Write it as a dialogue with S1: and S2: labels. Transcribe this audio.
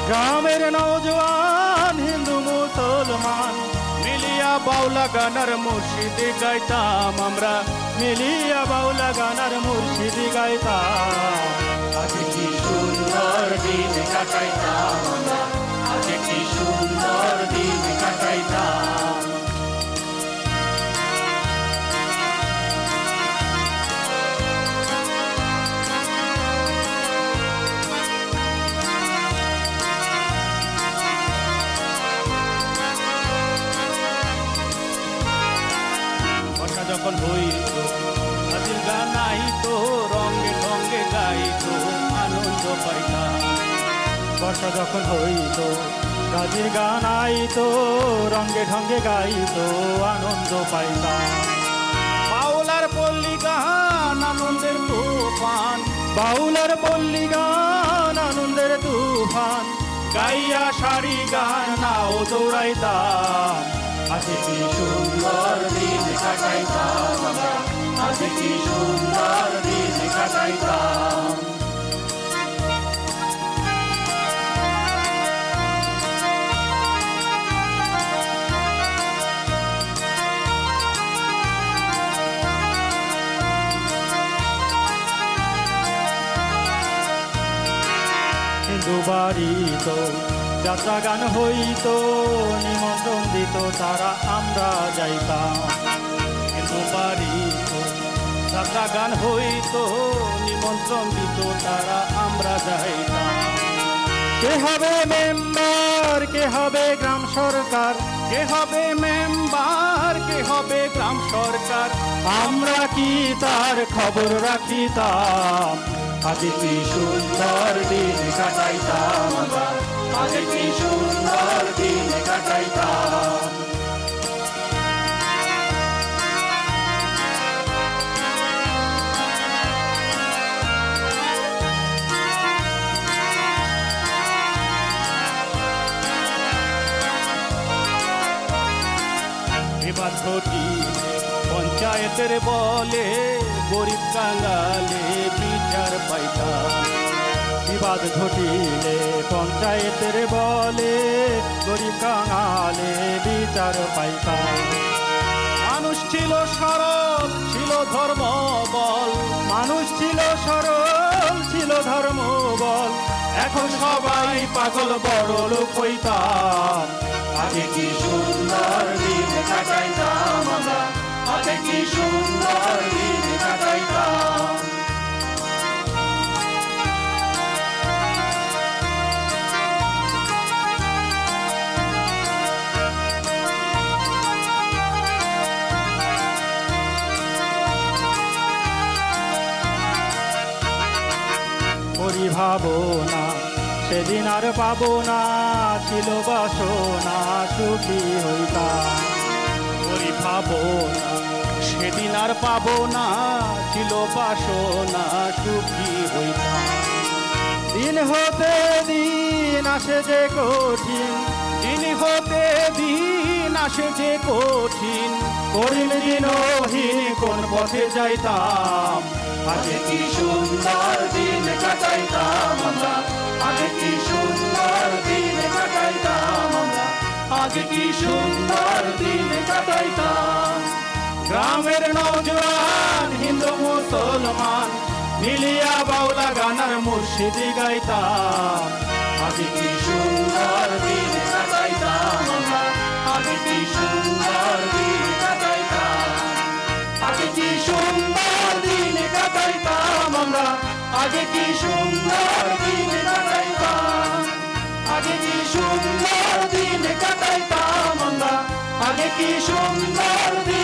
S1: গ্রামের নওজোয়ান হিন্দু মুসলমান মিলিয়া বাউলা গানার মুর্শিদি গাইতাম আমরা, মিলিয়া বাউলা গানার মুর্শিদি গাইতাম।
S2: আগে কি সুন্দর দিন কাটাইতাম আমরা, আগে কি সুন্দর দিন কাটাইতাম।
S1: যখন হইত হাজির গান আইতো, রঙে ঢঙ্গে গাইতো, আনন্দ পাইতাম। বর্ষা যখন হইত গাজির গান আইতো, রঙে ঢঙ্গে গাইতো, আনন্দ পাইতাম। বাউলার পল্লী গান আনন্দের তুফান, বাউলার পল্লী গান আনন্দের তুফান, গাইয়া সারি গান নাও দৌড়াইতাম।
S2: আগে কি সুন্দর দিন কাটাইতাম আমরা, আগে কি সুন্দর দিন কাটাইতাম।
S1: হিন্দু বাড়িত যাত্রা গান হইতো, নিমন্ত্রণ দিত তারা আমরা যাইতাম। হিন্দু বাড়িত যাত্রা গান হইতো, নিমন্ত্রণ দিত তারা আমরা যাইতাম। কে হবে মেম্বার, কে হবে গ্রাম সরকার, কে হবে মেম্বার, কে হবে গ্রাম সরকার, আমরা কি তার খবর রাখিতাম।
S2: আগে কি সুন্দর দিন কাটাইতাম আমরা, আগে কি সুন্দর দিন কাটাইতাম।
S1: বিবাদ ঘটিলে পঞ্চায়েতের বলে, গরিব কাঙ্গালে বিচার পাইতাম। বিবাদ ঘটিলে পঞ্চায়েতের বলে, গরিব কাঙ্গালে বিচার পাইতাম। মানুষ ছিল সরল, ছিল ধর্ম বল, মানুষ ছিল সরল, ছিল ধর্ম বল, এখন সবাই পাগল বড় লোক হইতাম।
S2: আগে কি সুন্দর দিন কাটাইতাম আমরা, আগে কি সুন্দর দিন কাটাইতাম।
S1: ভাবনা সেদিন আর পাবো না, ছিল বাসনা সুখী হইতাম। ওই ভাবনা সেদিন আর পাবো না, ছিল বাসনা সুখী হইতাম। দিন হতে দিন আসে যে কঠিন, দিন হতে দিন আসে যে কঠিন, করিম দিনহীন কোন পথে যাইতাম।
S2: আগে কি সুন্দর দিন কাটাইতাম আমরা, আগে কি সুন্দর দিন কাটাইতাম আমরা, আগে কি সুন্দর দিন কাটাইতাম।
S1: গ্রামের নওজোয়ান হিন্দু মুসলমান মিলিয়া বাউলা গানার মুর্শিদি গাইতাম।
S2: আগে কি সুন্দর দিন কাটাইতাম আমরা, আগে কি সুন্দর দিন কাটাইতাম। আগে কি সুন্দর দিন কাটাইতাম আমরা, আগে কি সুন্দর দিন কাটাইতাম। আগে কি সুন্দর দিন কাটাইতাম আমরা, আগে কি সুন্দর দিন